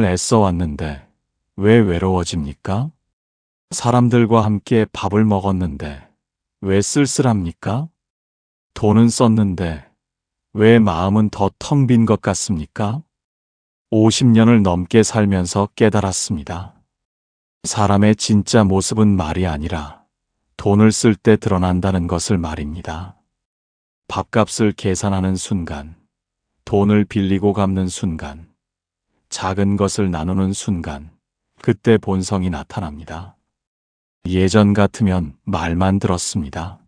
애써 왔는데 왜 외로워집니까? 사람들과 함께 밥을 먹었는데 왜 쓸쓸합니까? 돈은 썼는데 왜 마음은 더 텅 빈 것 같습니까? 50년을 넘게 살면서 깨달았습니다. 사람의 진짜 모습은 말이 아니라 돈을 쓸 때 드러난다는 것을 말입니다. 밥값을 계산하는 순간, 돈을 빌리고 갚는 순간, 작은 것을 나누는 순간, 그때 본성이 나타납니다. 예전 같으면 말만 들었습니다.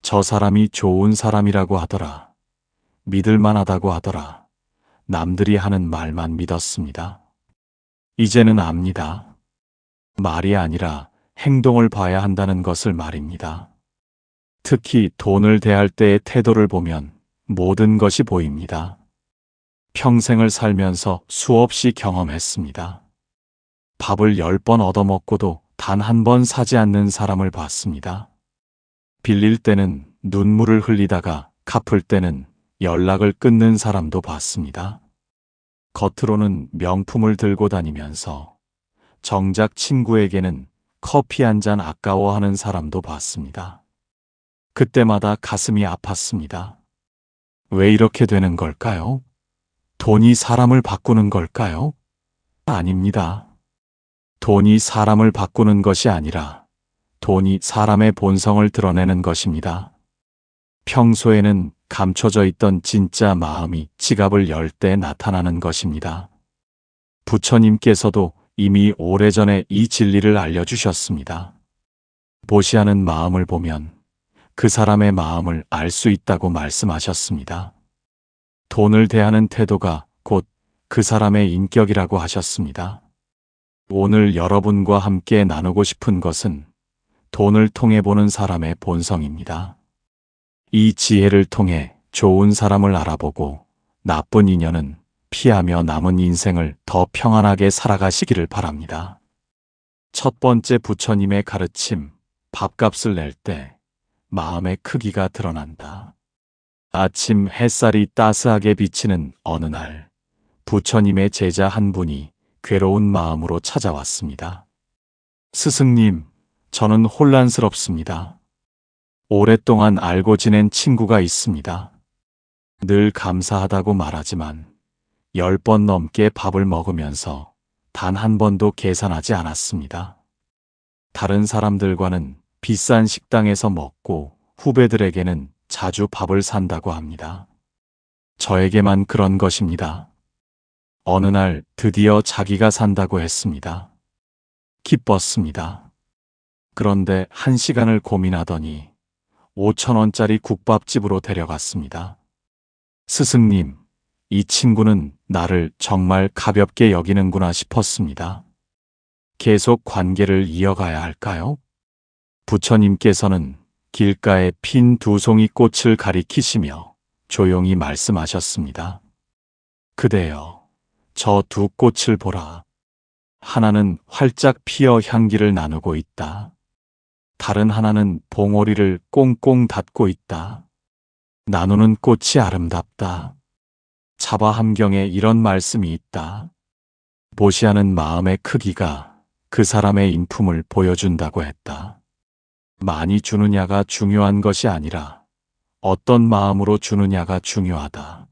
저 사람이 좋은 사람이라고 하더라. 믿을만하다고 하더라. 남들이 하는 말만 믿었습니다. 이제는 압니다. 말이 아니라 행동을 봐야 한다는 것을 말입니다. 특히 돈을 대할 때의 태도를 보면 모든 것이 보입니다. 평생을 살면서 수없이 경험했습니다. 밥을 10번 얻어먹고도 단 한 번 사지 않는 사람을 봤습니다. 빌릴 때는 눈물을 흘리다가 갚을 때는 연락을 끊는 사람도 봤습니다. 겉으로는 명품을 들고 다니면서 정작 친구에게는 커피 한 잔 아까워하는 사람도 봤습니다. 그때마다 가슴이 아팠습니다. 왜 이렇게 되는 걸까요? 돈이 사람을 바꾸는 걸까요? 아닙니다. 돈이 사람을 바꾸는 것이 아니라 돈이 사람의 본성을 드러내는 것입니다. 평소에는 감춰져 있던 진짜 마음이 지갑을 열 때 나타나는 것입니다. 부처님께서도 이미 오래전에 이 진리를 알려주셨습니다. 보시하는 마음을 보면 그 사람의 마음을 알 수 있다고 말씀하셨습니다. 돈을 대하는 태도가 곧 그 사람의 인격이라고 하셨습니다. 오늘 여러분과 함께 나누고 싶은 것은 돈을 통해 보는 사람의 본성입니다. 이 지혜를 통해 좋은 사람을 알아보고 나쁜 인연은 피하며 남은 인생을 더 평안하게 살아가시기를 바랍니다. 첫 번째 부처님의 가르침, 밥값을 낼 때 마음의 크기가 드러난다. 아침 햇살이 따스하게 비치는 어느 날, 부처님의 제자 한 분이 괴로운 마음으로 찾아왔습니다. 스승님, 저는 혼란스럽습니다. 오랫동안 알고 지낸 친구가 있습니다. 늘 감사하다고 말하지만 10번 넘게 밥을 먹으면서 단 한 번도 계산하지 않았습니다. 다른 사람들과는 비싼 식당에서 먹고 후배들에게는 자주 밥을 산다고 합니다. 저에게만 그런 것입니다. 어느 날 드디어 자기가 산다고 했습니다. 기뻤습니다. 그런데 1시간을 고민하더니 5,000원짜리 국밥집으로 데려갔습니다. 스승님, 이 친구는 나를 정말 가볍게 여기는구나 싶었습니다. 계속 관계를 이어가야 할까요? 부처님께서는 길가에 핀 2송이 꽃을 가리키시며 조용히 말씀하셨습니다. 그대여, 저 2꽃을 보라. 하나는 활짝 피어 향기를 나누고 있다. 다른 하나는 봉오리를 꽁꽁 닫고 있다. 나누는 꽃이 아름답다. 차바함경에 이런 말씀이 있다. 보시하는 마음의 크기가 그 사람의 인품을 보여준다고 했다. 많이 주느냐가 중요한 것이 아니라 어떤 마음으로 주느냐가 중요하다.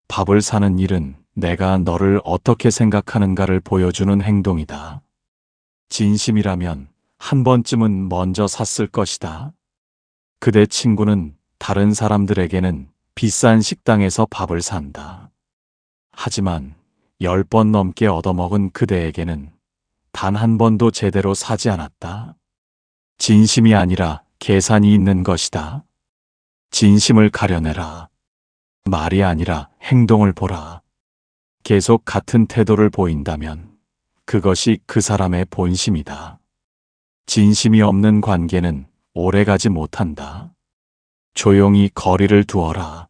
밥을 사는 일은 내가 너를 어떻게 생각하는가를 보여주는 행동이다. 진심이라면 한 번쯤은 먼저 샀을 것이다. 그대 친구는 다른 사람들에게는 비싼 식당에서 밥을 산다. 하지만 10번 넘게 얻어먹은 그대에게는 단 한 번도 제대로 사지 않았다. 진심이 아니라 계산이 있는 것이다. 진심을 가려내라. 말이 아니라 행동을 보라. 계속 같은 태도를 보인다면 그것이 그 사람의 본심이다. 진심이 없는 관계는 오래가지 못한다. 조용히 거리를 두어라.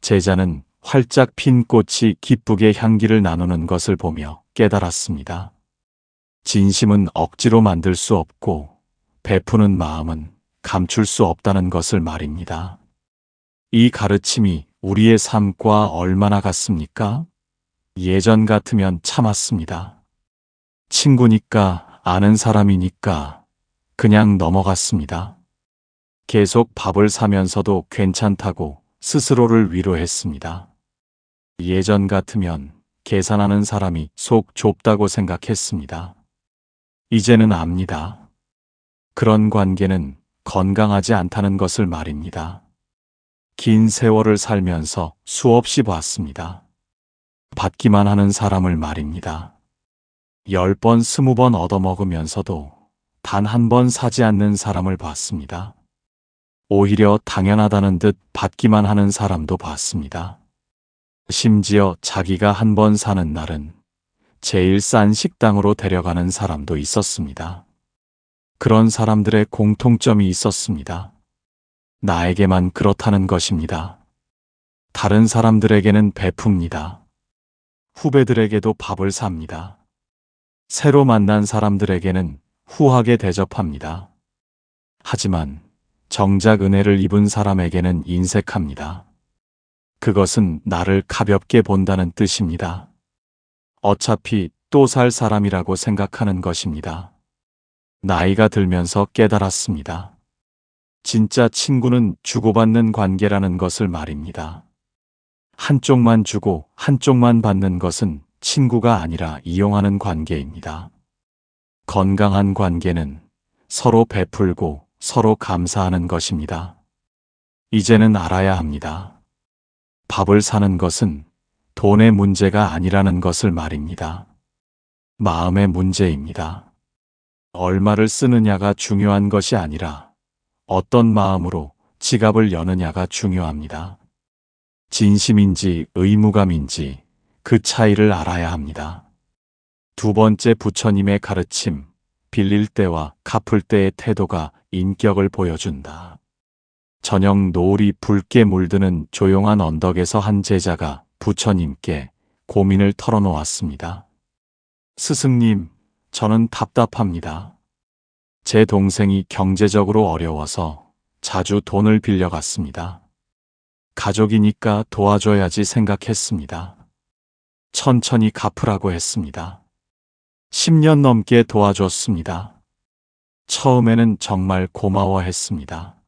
제자는 활짝 핀 꽃이 기쁘게 향기를 나누는 것을 보며 깨달았습니다. 진심은 억지로 만들 수 없고 베푸는 마음은 감출 수 없다는 것을 말입니다. 이 가르침이 우리의 삶과 얼마나 같습니까? 예전 같으면 참았습니다. 친구니까, 아는 사람이니까 그냥 넘어갔습니다. 계속 밥을 사면서도 괜찮다고 스스로를 위로했습니다. 예전 같으면 계산하는 사람이 속 좁다고 생각했습니다. 이제는 압니다. 그런 관계는 건강하지 않다는 것을 말입니다. 긴 세월을 살면서 수없이 봤습니다. 받기만 하는 사람을 말입니다. 10번, 20번 얻어먹으면서도 단 한 번 사지 않는 사람을 봤습니다. 오히려 당연하다는 듯 받기만 하는 사람도 봤습니다. 심지어 자기가 한 번 사는 날은 제일 싼 식당으로 데려가는 사람도 있었습니다. 그런 사람들의 공통점이 있었습니다. 나에게만 그렇다는 것입니다. 다른 사람들에게는 베풉니다. 후배들에게도 밥을 삽니다. 새로 만난 사람들에게는 후하게 대접합니다. 하지만 정작 은혜를 입은 사람에게는 인색합니다. 그것은 나를 가볍게 본다는 뜻입니다. 어차피 또 살 사람이라고 생각하는 것입니다. 나이가 들면서 깨달았습니다. 진짜 친구는 주고받는 관계라는 것을 말입니다. 한쪽만 주고 한쪽만 받는 것은 친구가 아니라 이용하는 관계입니다. 건강한 관계는 서로 베풀고 서로 감사하는 것입니다. 이제는 알아야 합니다. 밥을 사는 것은 돈의 문제가 아니라는 것을 말입니다. 마음의 문제입니다. 얼마를 쓰느냐가 중요한 것이 아니라 어떤 마음으로 지갑을 여느냐가 중요합니다. 진심인지 의무감인지 그 차이를 알아야 합니다. 두 번째, 부처님의 가르침, 빌릴 때와 갚을 때의 태도가 인격을 보여준다. 저녁 노을이 붉게 물드는 조용한 언덕에서 한 제자가 부처님께 고민을 털어놓았습니다. 스승님, 저는 답답합니다. 제 동생이 경제적으로 어려워서 자주 돈을 빌려갔습니다. 가족이니까 도와줘야지 생각했습니다. 천천히 갚으라고 했습니다. 10년 넘게 도와줬습니다. 처음에는 정말 고마워했습니다.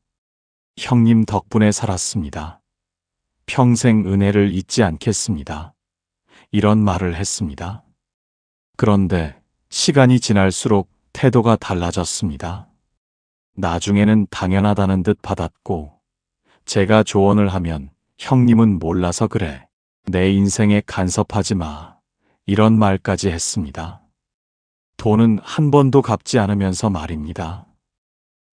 형님 덕분에 살았습니다. 평생 은혜를 잊지 않겠습니다. 이런 말을 했습니다. 그런데 시간이 지날수록 태도가 달라졌습니다. 나중에는 당연하다는 듯 받았고, 제가 조언을 하면 형님은 몰라서 그래. 내 인생에 간섭하지 마. 이런 말까지 했습니다. 돈은 한 번도 갚지 않으면서 말입니다.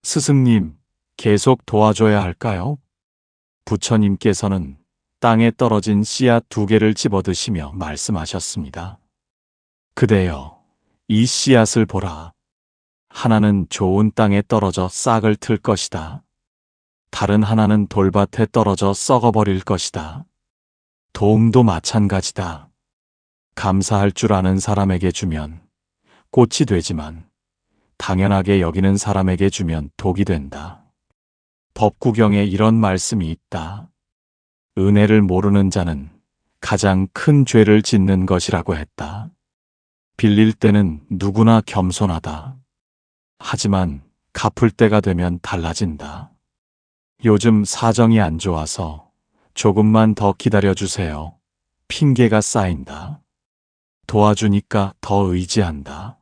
스승님, 계속 도와줘야 할까요? 부처님께서는 땅에 떨어진 씨앗 2개를 집어드시며 말씀하셨습니다. 그대여, 이 씨앗을 보라. 하나는 좋은 땅에 떨어져 싹을 틀 것이다. 다른 하나는 돌밭에 떨어져 썩어버릴 것이다. 도움도 마찬가지다. 감사할 줄 아는 사람에게 주면 꽃이 되지만 당연하게 여기는 사람에게 주면 독이 된다. 법구경에 이런 말씀이 있다. 은혜를 모르는 자는 가장 큰 죄를 짓는 것이라고 했다. 빌릴 때는 누구나 겸손하다. 하지만 갚을 때가 되면 달라진다. 요즘 사정이 안 좋아서 조금만 더 기다려주세요. 핑계가 쌓인다. 도와주니까 더 의지한다.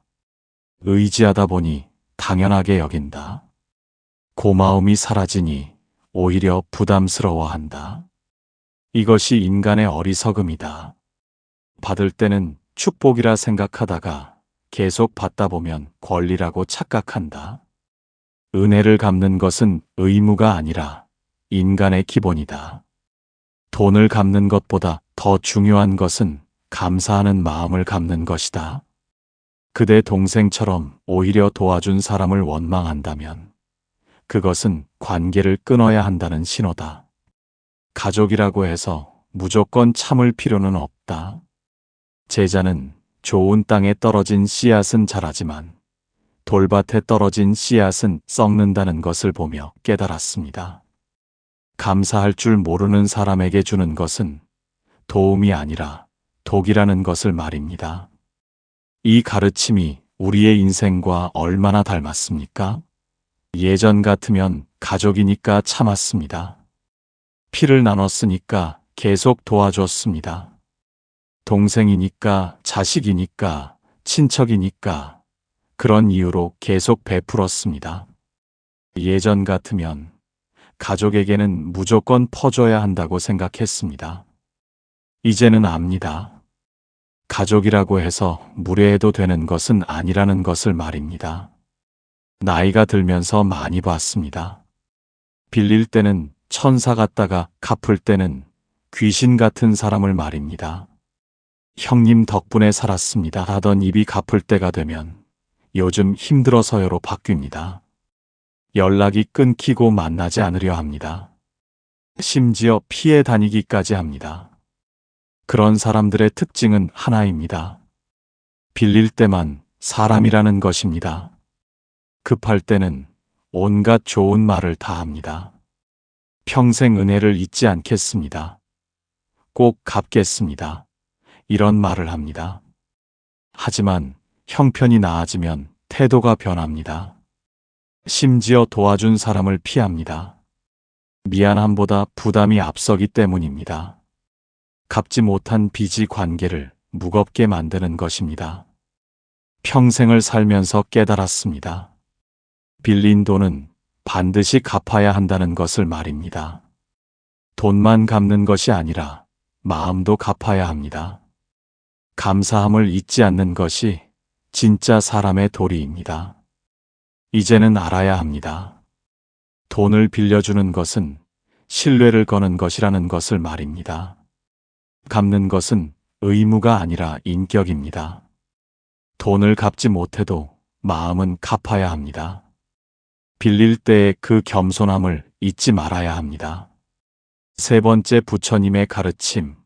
의지하다 보니 당연하게 여긴다. 고마움이 사라지니 오히려 부담스러워한다. 이것이 인간의 어리석음이다. 받을 때는 축복이라 생각하다가 계속 받다 보면 권리라고 착각한다. 은혜를 갚는 것은 의무가 아니라 인간의 기본이다. 돈을 갚는 것보다 더 중요한 것은 감사하는 마음을 갚는 것이다. 그대 동생처럼 오히려 도와준 사람을 원망한다면 그것은 관계를 끊어야 한다는 신호다. 가족이라고 해서 무조건 참을 필요는 없다. 제자는 좋은 땅에 떨어진 씨앗은 자라지만 돌밭에 떨어진 씨앗은 썩는다는 것을 보며 깨달았습니다. 감사할 줄 모르는 사람에게 주는 것은 도움이 아니라 독이라는 것을 말입니다. 이 가르침이 우리의 인생과 얼마나 닮았습니까? 예전 같으면 가족이니까 참았습니다. 피를 나눴으니까 계속 도와줬습니다. 동생이니까, 자식이니까, 친척이니까 그런 이유로 계속 베풀었습니다. 예전 같으면 가족에게는 무조건 퍼줘야 한다고 생각했습니다. 이제는 압니다. 가족이라고 해서 무례해도 되는 것은 아니라는 것을 말입니다. 나이가 들면서 많이 봤습니다. 빌릴 때는 천사 같다가 갚을 때는 귀신 같은 사람을 말입니다. 형님 덕분에 살았습니다 하던 입이 갚을 때가 되면 요즘 힘들어서요로 바뀝니다. 연락이 끊기고 만나지 않으려 합니다. 심지어 피해 다니기까지 합니다. 그런 사람들의 특징은 하나입니다. 빌릴 때만 사람이라는 것입니다. 급할 때는 온갖 좋은 말을 다 합니다. 평생 은혜를 잊지 않겠습니다. 꼭 갚겠습니다. 이런 말을 합니다. 하지만 형편이 나아지면 태도가 변합니다. 심지어 도와준 사람을 피합니다. 미안함보다 부담이 앞서기 때문입니다. 갚지 못한 빚이 관계를 무겁게 만드는 것입니다. 평생을 살면서 깨달았습니다. 빌린 돈은 반드시 갚아야 한다는 것을 말입니다. 돈만 갚는 것이 아니라 마음도 갚아야 합니다. 감사함을 잊지 않는 것이 진짜 사람의 도리입니다. 이제는 알아야 합니다. 돈을 빌려주는 것은 신뢰를 거는 것이라는 것을 말입니다. 갚는 것은 의무가 아니라 인격입니다. 돈을 갚지 못해도 마음은 갚아야 합니다. 빌릴 때의 그 겸손함을 잊지 말아야 합니다. 세 번째, 부처님의 가르침.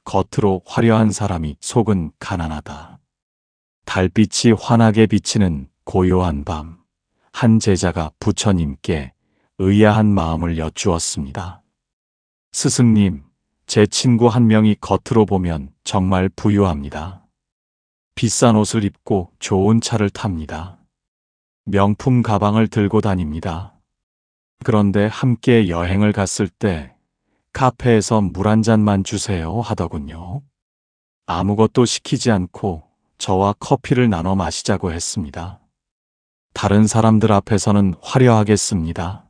겉으로 화려한 사람이 속은 가난하다. 달빛이 환하게 비치는 고요한 밤, 한 제자가 부처님께 의아한 마음을 여쭈었습니다. 스승님, 제 친구 한 명이 겉으로 보면 정말 부유합니다. 비싼 옷을 입고 좋은 차를 탑니다. 명품 가방을 들고 다닙니다. 그런데 함께 여행을 갔을 때 카페에서 물 한 잔만 주세요 하더군요. 아무것도 시키지 않고 저와 커피를 나눠 마시자고 했습니다. 다른 사람들 앞에서는 화려하겠습니다.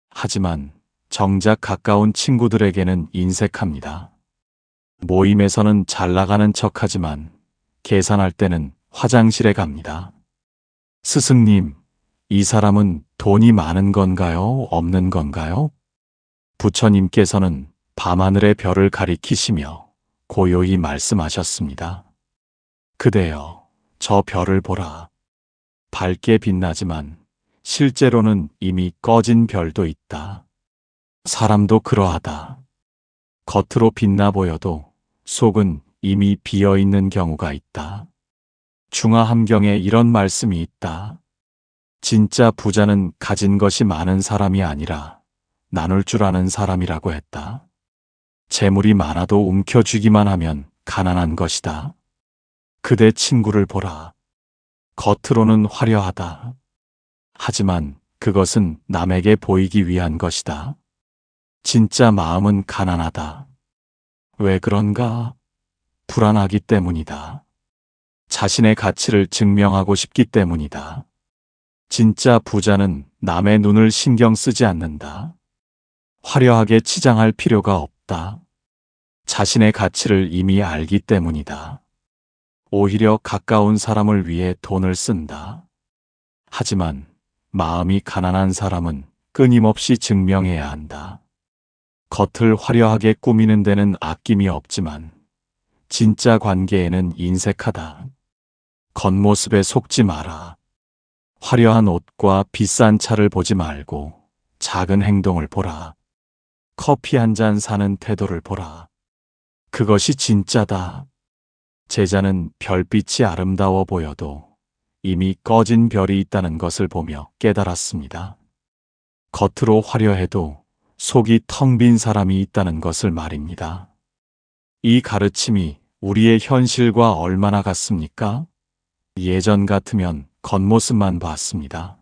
하지만 정작 가까운 친구들에게는 인색합니다. 모임에서는 잘 나가는 척하지만 계산할 때는 화장실에 갑니다. 스승님, 이 사람은 돈이 많은 건가요? 없는 건가요? 부처님께서는 밤하늘의 별을 가리키시며 고요히 말씀하셨습니다. 그대여, 저 별을 보라. 밝게 빛나지만 실제로는 이미 꺼진 별도 있다. 사람도 그러하다. 겉으로 빛나 보여도 속은 이미 비어있는 경우가 있다. 중화함경에 이런 말씀이 있다. 진짜 부자는 가진 것이 많은 사람이 아니라 나눌 줄 아는 사람이라고 했다. 재물이 많아도 움켜쥐기만 하면 가난한 것이다. 그대 친구를 보라. 겉으로는 화려하다. 하지만 그것은 남에게 보이기 위한 것이다. 진짜 마음은 가난하다. 왜 그런가? 불안하기 때문이다. 자신의 가치를 증명하고 싶기 때문이다. 진짜 부자는 남의 눈을 신경 쓰지 않는다. 화려하게 치장할 필요가 없다. 자신의 가치를 이미 알기 때문이다. 오히려 가까운 사람을 위해 돈을 쓴다. 하지만 마음이 가난한 사람은 끊임없이 증명해야 한다. 겉을 화려하게 꾸미는 데는 아낌이 없지만 진짜 관계에는 인색하다. 겉모습에 속지 마라. 화려한 옷과 비싼 차를 보지 말고 작은 행동을 보라. 커피 한 잔 사는 태도를 보라. 그것이 진짜다. 제자는 별빛이 아름다워 보여도 이미 꺼진 별이 있다는 것을 보며 깨달았습니다. 겉으로 화려해도 속이 텅 빈 사람이 있다는 것을 말입니다. 이 가르침이 우리의 현실과 얼마나 같습니까? 예전 같으면 겉모습만 봤습니다.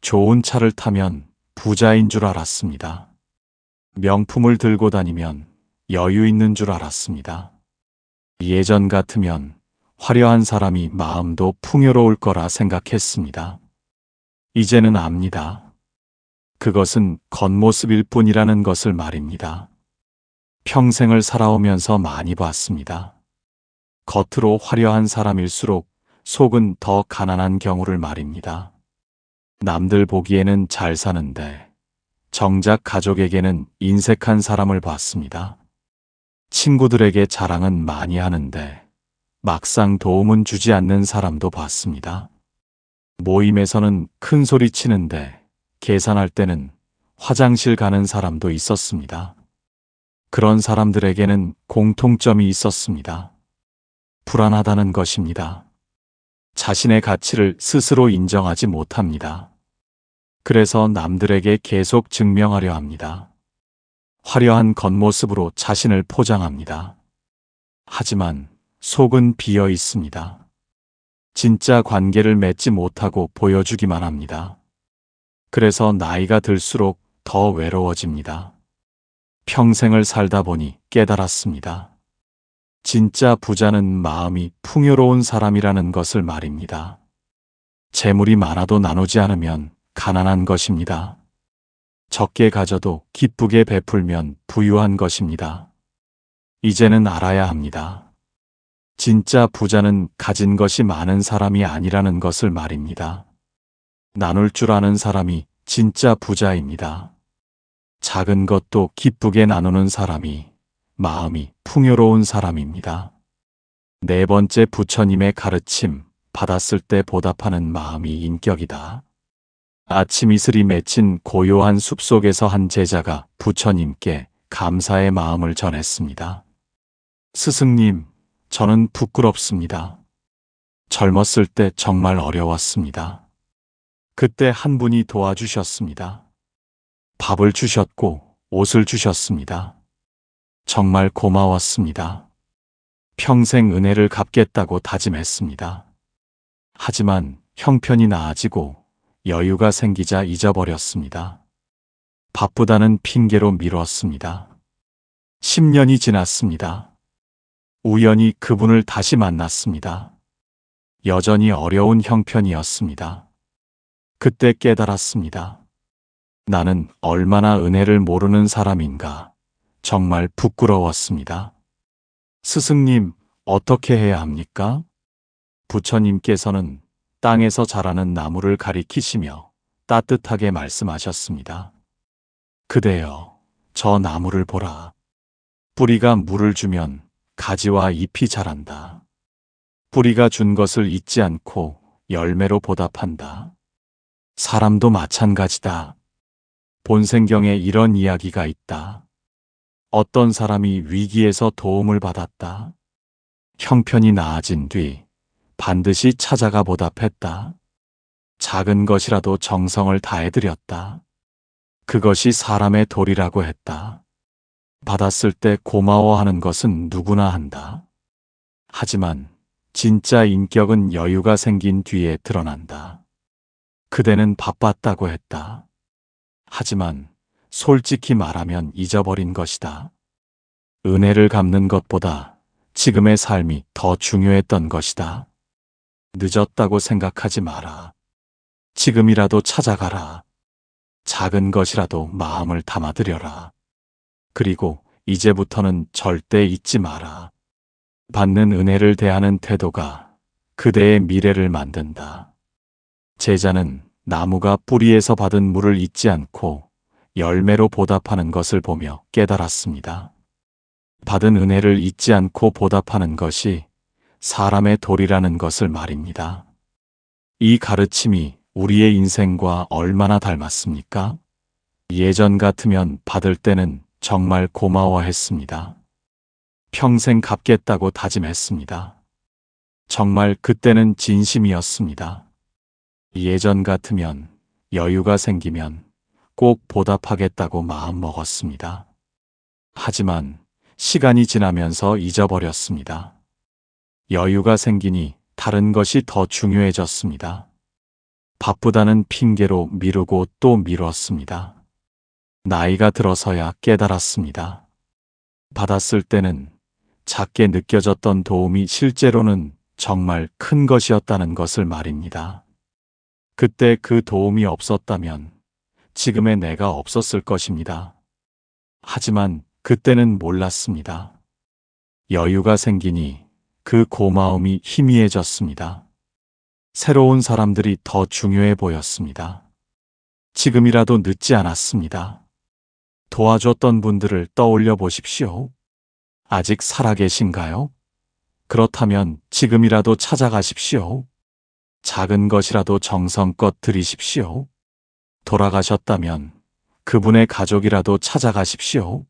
좋은 차를 타면 부자인 줄 알았습니다. 명품을 들고 다니면 여유 있는 줄 알았습니다. 예전 같으면 화려한 사람이 마음도 풍요로울 거라 생각했습니다. 이제는 압니다. 그것은 겉모습일 뿐이라는 것을 말입니다. 평생을 살아오면서 많이 봤습니다. 겉으로 화려한 사람일수록 속은 더 가난한 경우를 말입니다. 남들 보기에는 잘 사는데 정작 가족에게는 인색한 사람을 봤습니다. 친구들에게 자랑은 많이 하는데 막상 도움은 주지 않는 사람도 봤습니다. 모임에서는 큰 소리 치는데 계산할 때는 화장실 가는 사람도 있었습니다. 그런 사람들에게는 공통점이 있었습니다. 불안하다는 것입니다. 자신의 가치를 스스로 인정하지 못합니다. 그래서 남들에게 계속 증명하려 합니다. 화려한 겉모습으로 자신을 포장합니다. 하지만 속은 비어 있습니다. 진짜 관계를 맺지 못하고 보여주기만 합니다. 그래서 나이가 들수록 더 외로워집니다. 평생을 살다 보니 깨달았습니다. 진짜 부자는 마음이 풍요로운 사람이라는 것을 말입니다. 재물이 많아도 나누지 않으면 가난한 것입니다. 적게 가져도 기쁘게 베풀면 부유한 것입니다. 이제는 알아야 합니다. 진짜 부자는 가진 것이 많은 사람이 아니라는 것을 말입니다. 나눌 줄 아는 사람이 진짜 부자입니다. 작은 것도 기쁘게 나누는 사람이 마음이 풍요로운 사람입니다. 네 번째, 부처님의 가르침 받았을 때 보답하는 마음이 인격이다. 아침 이슬이 맺힌 고요한 숲속에서 한 제자가 부처님께 감사의 마음을 전했습니다. 스승님, 저는 부끄럽습니다. 젊었을 때 정말 어려웠습니다. 그때 한 분이 도와주셨습니다. 밥을 주셨고 옷을 주셨습니다. 정말 고마웠습니다. 평생 은혜를 갚겠다고 다짐했습니다. 하지만 형편이 나아지고 여유가 생기자 잊어버렸습니다. 바쁘다는 핑계로 미뤘습니다. 10년이 지났습니다. 우연히 그분을 다시 만났습니다. 여전히 어려운 형편이었습니다. 그때 깨달았습니다. 나는 얼마나 은혜를 모르는 사람인가. 정말 부끄러웠습니다. 스승님, 어떻게 해야 합니까? 부처님께서는 땅에서 자라는 나무를 가리키시며 따뜻하게 말씀하셨습니다. 그대여, 저 나무를 보라. 뿌리가 물을 주면 가지와 잎이 자란다. 뿌리가 준 것을 잊지 않고 열매로 보답한다. 사람도 마찬가지다. 본생경에 이런 이야기가 있다. 어떤 사람이 위기에서 도움을 받았다. 형편이 나아진 뒤 반드시 찾아가 보답했다. 작은 것이라도 정성을 다해드렸다. 그것이 사람의 도리라고 했다. 받았을 때 고마워하는 것은 누구나 한다. 하지만 진짜 인격은 여유가 생긴 뒤에 드러난다. 그대는 바빴다고 했다. 하지만 솔직히 말하면 잊어버린 것이다. 은혜를 갚는 것보다 지금의 삶이 더 중요했던 것이다. 늦었다고 생각하지 마라. 지금이라도 찾아가라. 작은 것이라도 마음을 담아드려라. 그리고 이제부터는 절대 잊지 마라. 받는 은혜를 대하는 태도가 그대의 미래를 만든다. 제자는 나무가 뿌리에서 받은 물을 잊지 않고 열매로 보답하는 것을 보며 깨달았습니다. 받은 은혜를 잊지 않고 보답하는 것이 사람의 도리라는 것을 말입니다. 이 가르침이 우리의 인생과 얼마나 닮았습니까? 예전 같으면 받을 때는 정말 고마워했습니다. 평생 갚겠다고 다짐했습니다. 정말 그때는 진심이었습니다. 예전 같으면 여유가 생기면 꼭 보답하겠다고 마음먹었습니다. 하지만 시간이 지나면서 잊어버렸습니다. 여유가 생기니 다른 것이 더 중요해졌습니다. 바쁘다는 핑계로 미루고 또 미뤘습니다. 나이가 들어서야 깨달았습니다. 받았을 때는 작게 느껴졌던 도움이 실제로는 정말 큰 것이었다는 것을 말입니다. 그때 그 도움이 없었다면 지금의 내가 없었을 것입니다. 하지만 그때는 몰랐습니다. 여유가 생기니 그 고마움이 희미해졌습니다. 새로운 사람들이 더 중요해 보였습니다. 지금이라도 늦지 않았습니다. 도와줬던 분들을 떠올려 보십시오. 아직 살아계신가요? 그렇다면 지금이라도 찾아가십시오. 작은 것이라도 정성껏 드리십시오. 돌아가셨다면 그분의 가족이라도 찾아가십시오.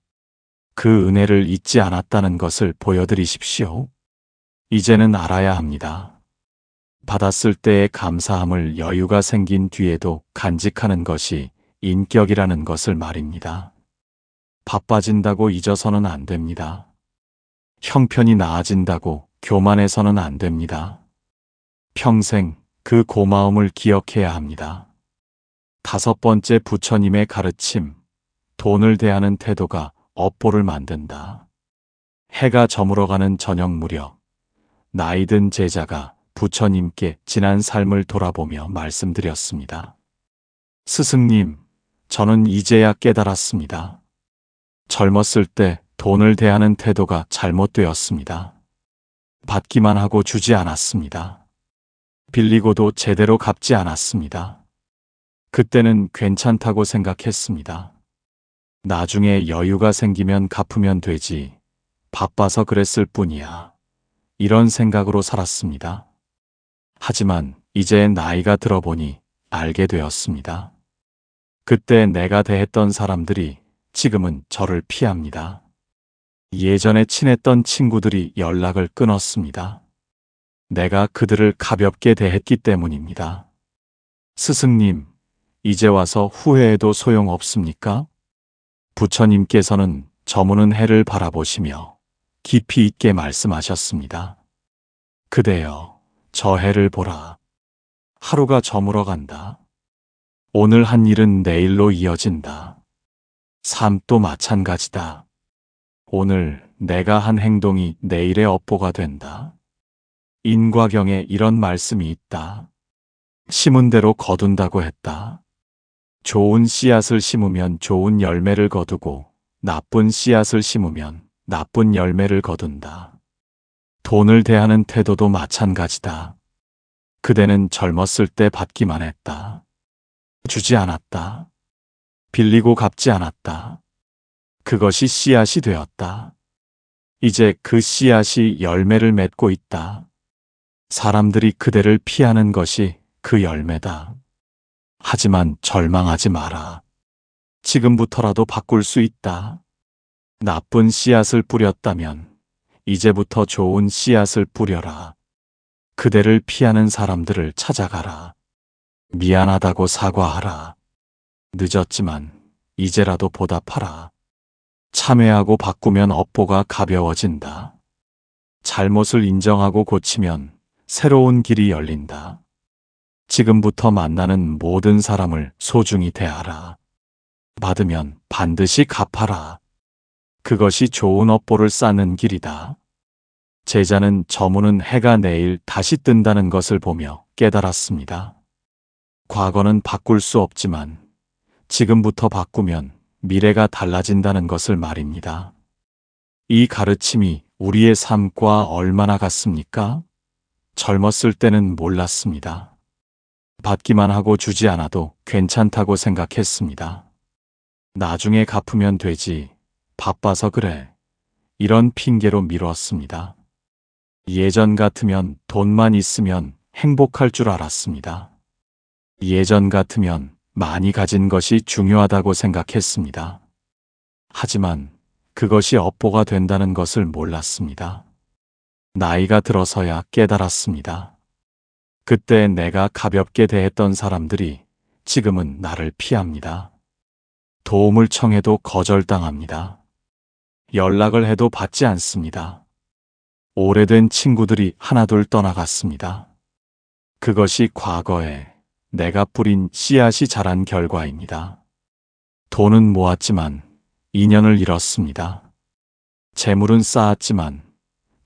그 은혜를 잊지 않았다는 것을 보여드리십시오. 이제는 알아야 합니다. 받았을 때의 감사함을 여유가 생긴 뒤에도 간직하는 것이 인격이라는 것을 말입니다. 바빠진다고 잊어서는 안 됩니다. 형편이 나아진다고 교만해서는 안 됩니다. 평생 그 고마움을 기억해야 합니다. 5번째 부처님의 가르침, 돈을 대하는 태도가 업보를 만든다. 해가 저물어가는 저녁 무렵, 나이든 제자가 부처님께 지난 삶을 돌아보며 말씀드렸습니다. 스승님, 저는 이제야 깨달았습니다. 젊었을 때 돈을 대하는 태도가 잘못되었습니다. 받기만 하고 주지 않았습니다. 빌리고도 제대로 갚지 않았습니다. 그때는 괜찮다고 생각했습니다. 나중에 여유가 생기면 갚으면 되지. 바빠서 그랬을 뿐이야. 이런 생각으로 살았습니다. 하지만 이제 나이가 들어보니 알게 되었습니다. 그때 내가 대했던 사람들이 지금은 저를 피합니다. 예전에 친했던 친구들이 연락을 끊었습니다. 내가 그들을 가볍게 대했기 때문입니다. 스승님, 이제 와서 후회해도 소용없습니까? 부처님께서는 저무는 해를 바라보시며 깊이 있게 말씀하셨습니다. 그대여, 저 해를 보라. 하루가 저물어 간다. 오늘 한 일은 내일로 이어진다. 삶도 마찬가지다. 오늘 내가 한 행동이 내일의 업보가 된다. 인과경에 이런 말씀이 있다. 심은 대로 거둔다고 했다. 좋은 씨앗을 심으면 좋은 열매를 거두고 나쁜 씨앗을 심으면 나쁜 열매를 거둔다. 돈을 대하는 태도도 마찬가지다. 그대는 젊었을 때 받기만 했다. 주지 않았다. 빌리고 갚지 않았다. 그것이 씨앗이 되었다. 이제 그 씨앗이 열매를 맺고 있다. 사람들이 그대를 피하는 것이 그 열매다. 하지만 절망하지 마라. 지금부터라도 바꿀 수 있다. 나쁜 씨앗을 뿌렸다면 이제부터 좋은 씨앗을 뿌려라. 그대를 피하는 사람들을 찾아가라. 미안하다고 사과하라. 늦었지만 이제라도 보답하라. 참회하고 바꾸면 업보가 가벼워진다. 잘못을 인정하고 고치면 새로운 길이 열린다. 지금부터 만나는 모든 사람을 소중히 대하라. 받으면 반드시 갚아라. 그것이 좋은 업보를 쌓는 길이다. 제자는 저무는 해가 내일 다시 뜬다는 것을 보며 깨달았습니다. 과거는 바꿀 수 없지만 지금부터 바꾸면 미래가 달라진다는 것을 말입니다. 이 가르침이 우리의 삶과 얼마나 같습니까? 젊었을 때는 몰랐습니다. 받기만 하고 주지 않아도 괜찮다고 생각했습니다. 나중에 갚으면 되지. 바빠서 그래. 이런 핑계로 미뤘습니다. 예전 같으면 돈만 있으면 행복할 줄 알았습니다. 예전 같으면 많이 가진 것이 중요하다고 생각했습니다. 하지만 그것이 업보가 된다는 것을 몰랐습니다. 나이가 들어서야 깨달았습니다. 그때 내가 가볍게 대했던 사람들이 지금은 나를 피합니다. 도움을 청해도 거절당합니다. 연락을 해도 받지 않습니다. 오래된 친구들이 하나둘 떠나갔습니다. 그것이 과거에 내가 뿌린 씨앗이 자란 결과입니다. 돈은 모았지만 인연을 잃었습니다. 재물은 쌓았지만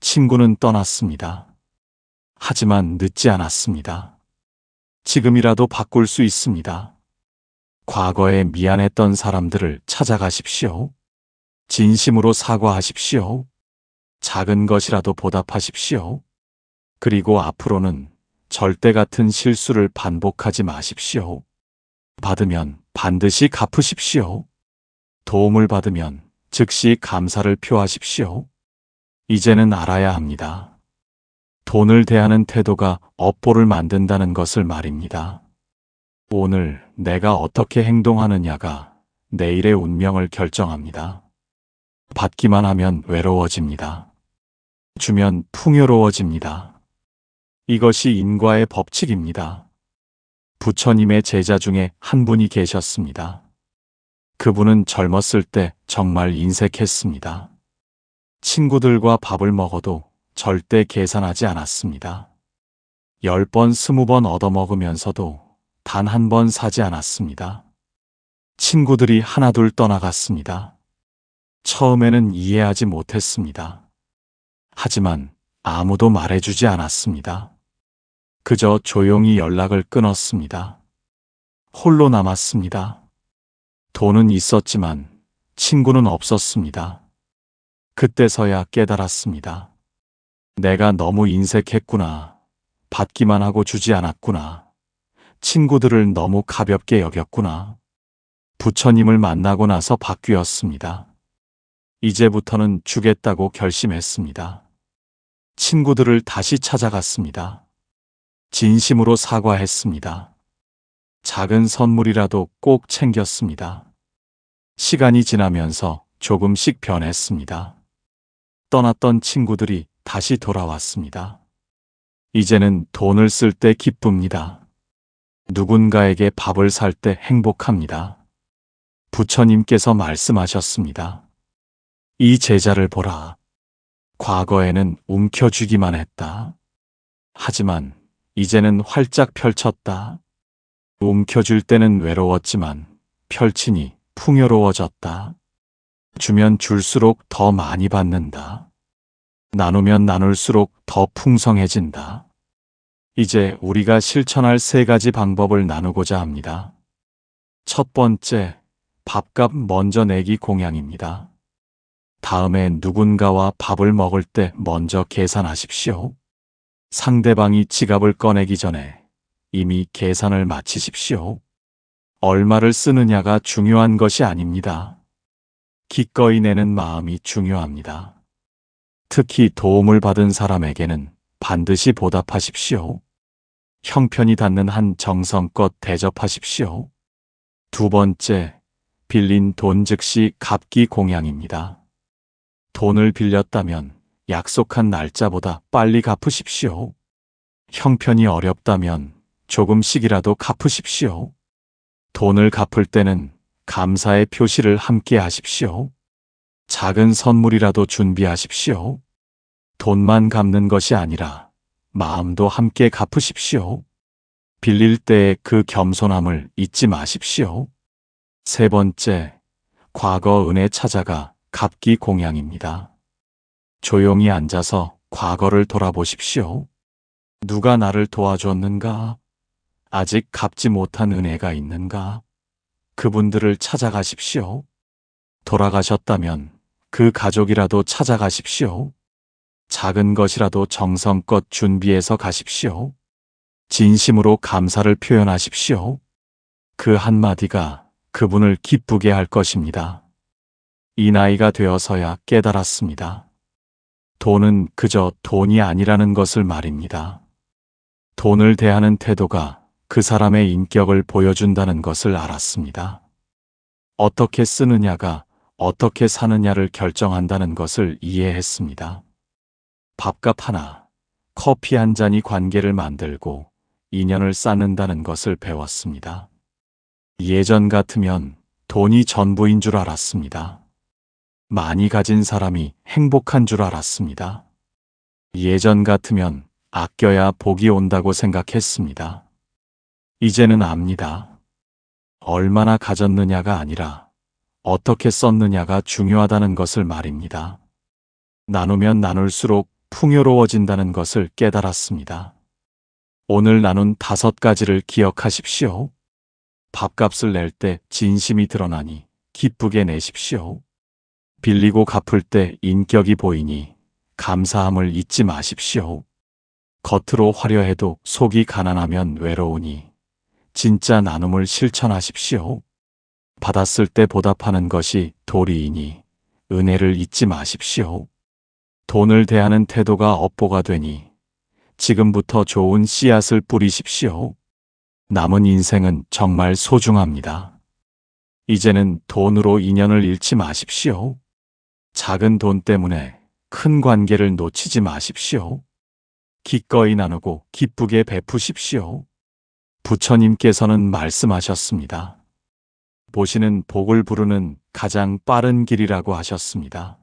친구는 떠났습니다. 하지만 늦지 않았습니다. 지금이라도 바꿀 수 있습니다. 과거에 미안했던 사람들을 찾아가십시오. 진심으로 사과하십시오. 작은 것이라도 보답하십시오. 그리고 앞으로는 절대 같은 실수를 반복하지 마십시오. 받으면 반드시 갚으십시오. 도움을 받으면 즉시 감사를 표하십시오. 이제는 알아야 합니다. 돈을 대하는 태도가 업보를 만든다는 것을 말입니다. 오늘 내가 어떻게 행동하느냐가 내일의 운명을 결정합니다. 받기만 하면 외로워집니다. 주면 풍요로워집니다. 이것이 인과의 법칙입니다. 부처님의 제자 중에 한 분이 계셨습니다. 그분은 젊었을 때 정말 인색했습니다. 친구들과 밥을 먹어도 절대 계산하지 않았습니다. 10번, 20번 얻어먹으면서도 단 한 번 사지 않았습니다. 친구들이 하나둘 떠나갔습니다. 처음에는 이해하지 못했습니다. 하지만 아무도 말해주지 않았습니다. 그저 조용히 연락을 끊었습니다. 홀로 남았습니다. 돈은 있었지만 친구는 없었습니다. 그때서야 깨달았습니다. 내가 너무 인색했구나. 받기만 하고 주지 않았구나. 친구들을 너무 가볍게 여겼구나. 부처님을 만나고 나서 바뀌었습니다. 이제부터는 주겠다고 결심했습니다. 친구들을 다시 찾아갔습니다. 진심으로 사과했습니다. 작은 선물이라도 꼭 챙겼습니다. 시간이 지나면서 조금씩 변했습니다. 떠났던 친구들이 다시 돌아왔습니다. 이제는 돈을 쓸 때 기쁩니다. 누군가에게 밥을 살 때 행복합니다. 부처님께서 말씀하셨습니다. 이 제자를 보라. 과거에는 움켜쥐기만 했다. 하지만 이제는 활짝 펼쳤다. 움켜쥘 때는 외로웠지만 펼치니 풍요로워졌다. 주면 줄수록 더 많이 받는다. 나누면 나눌수록 더 풍성해진다. 이제 우리가 실천할 3가지 방법을 나누고자 합니다. 첫 번째, 밥값 먼저 내기 공양입니다. 다음에 누군가와 밥을 먹을 때 먼저 계산하십시오. 상대방이 지갑을 꺼내기 전에 이미 계산을 마치십시오. 얼마를 쓰느냐가 중요한 것이 아닙니다. 기꺼이 내는 마음이 중요합니다. 특히 도움을 받은 사람에게는 반드시 보답하십시오. 형편이 닿는 한 정성껏 대접하십시오. 두 번째, 빌린 돈 즉시 갚기 공양입니다. 돈을 빌렸다면 약속한 날짜보다 빨리 갚으십시오. 형편이 어렵다면 조금씩이라도 갚으십시오. 돈을 갚을 때는 감사의 표시를 함께 하십시오. 작은 선물이라도 준비하십시오. 돈만 갚는 것이 아니라 마음도 함께 갚으십시오. 빌릴 때의 그 겸손함을 잊지 마십시오. 세 번째, 과거 은혜 찾아가 갚기 공양입니다. 조용히 앉아서 과거를 돌아보십시오. 누가 나를 도와줬는가? 아직 갚지 못한 은혜가 있는가? 그분들을 찾아가십시오. 돌아가셨다면 그 가족이라도 찾아가십시오. 작은 것이라도 정성껏 준비해서 가십시오. 진심으로 감사를 표현하십시오. 그 한마디가 그분을 기쁘게 할 것입니다. 이 나이가 되어서야 깨달았습니다. 돈은 그저 돈이 아니라는 것을 말입니다. 돈을 대하는 태도가 그 사람의 인격을 보여준다는 것을 알았습니다. 어떻게 쓰느냐가 어떻게 사느냐를 결정한다는 것을 이해했습니다. 밥값 하나, 커피 한 잔이 관계를 만들고 인연을 쌓는다는 것을 배웠습니다. 예전 같으면 돈이 전부인 줄 알았습니다. 많이 가진 사람이 행복한 줄 알았습니다. 예전 같으면 아껴야 복이 온다고 생각했습니다. 이제는 압니다. 얼마나 가졌느냐가 아니라 어떻게 썼느냐가 중요하다는 것을 말입니다. 나누면 나눌수록 풍요로워진다는 것을 깨달았습니다. 오늘 나눈 5가지를 기억하십시오. 밥값을 낼 때 진심이 드러나니 기쁘게 내십시오. 빌리고 갚을 때 인격이 보이니 감사함을 잊지 마십시오. 겉으로 화려해도 속이 가난하면 외로우니 진짜 나눔을 실천하십시오. 받았을 때 보답하는 것이 도리이니 은혜를 잊지 마십시오. 돈을 대하는 태도가 업보가 되니 지금부터 좋은 씨앗을 뿌리십시오. 남은 인생은 정말 소중합니다. 이제는 돈으로 인연을 잃지 마십시오. 작은 돈 때문에 큰 관계를 놓치지 마십시오. 기꺼이 나누고 기쁘게 베푸십시오. 부처님께서는 말씀하셨습니다. 보시는 복을 부르는 가장 빠른 길이라고 하셨습니다.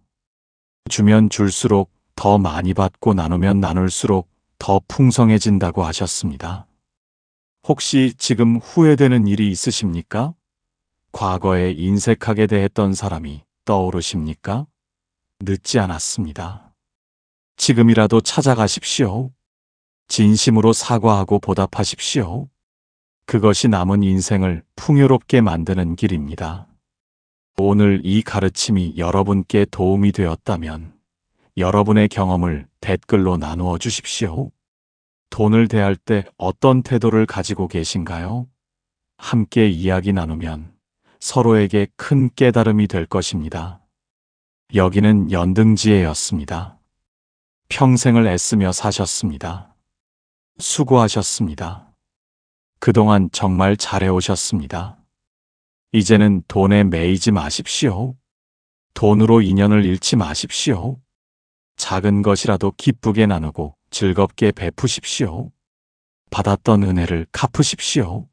주면 줄수록 더 많이 받고 나누면 나눌수록 더 풍성해진다고 하셨습니다. 혹시 지금 후회되는 일이 있으십니까? 과거에 인색하게 대했던 사람이 떠오르십니까? 늦지 않았습니다. 지금이라도 찾아가십시오. 진심으로 사과하고 보답하십시오. 그것이 남은 인생을 풍요롭게 만드는 길입니다. 오늘 이 가르침이 여러분께 도움이 되었다면 여러분의 경험을 댓글로 나누어 주십시오. 돈을 대할 때 어떤 태도를 가지고 계신가요? 함께 이야기 나누면 서로에게 큰 깨달음이 될 것입니다. 여기는 연등지혜였습니다. 평생을 애쓰며 사셨습니다. 수고하셨습니다. 그동안 정말 잘해오셨습니다. 이제는 돈에 매이지 마십시오. 돈으로 인연을 잃지 마십시오. 작은 것이라도 기쁘게 나누고 즐겁게 베푸십시오. 받았던 은혜를 갚으십시오.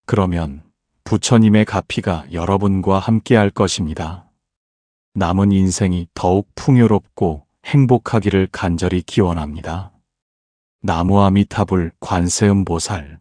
그러면 부처님의 가피가 여러분과 함께할 것입니다. 남은 인생이 더욱 풍요롭고 행복하기를 간절히 기원합니다. 나무아미타불 관세음보살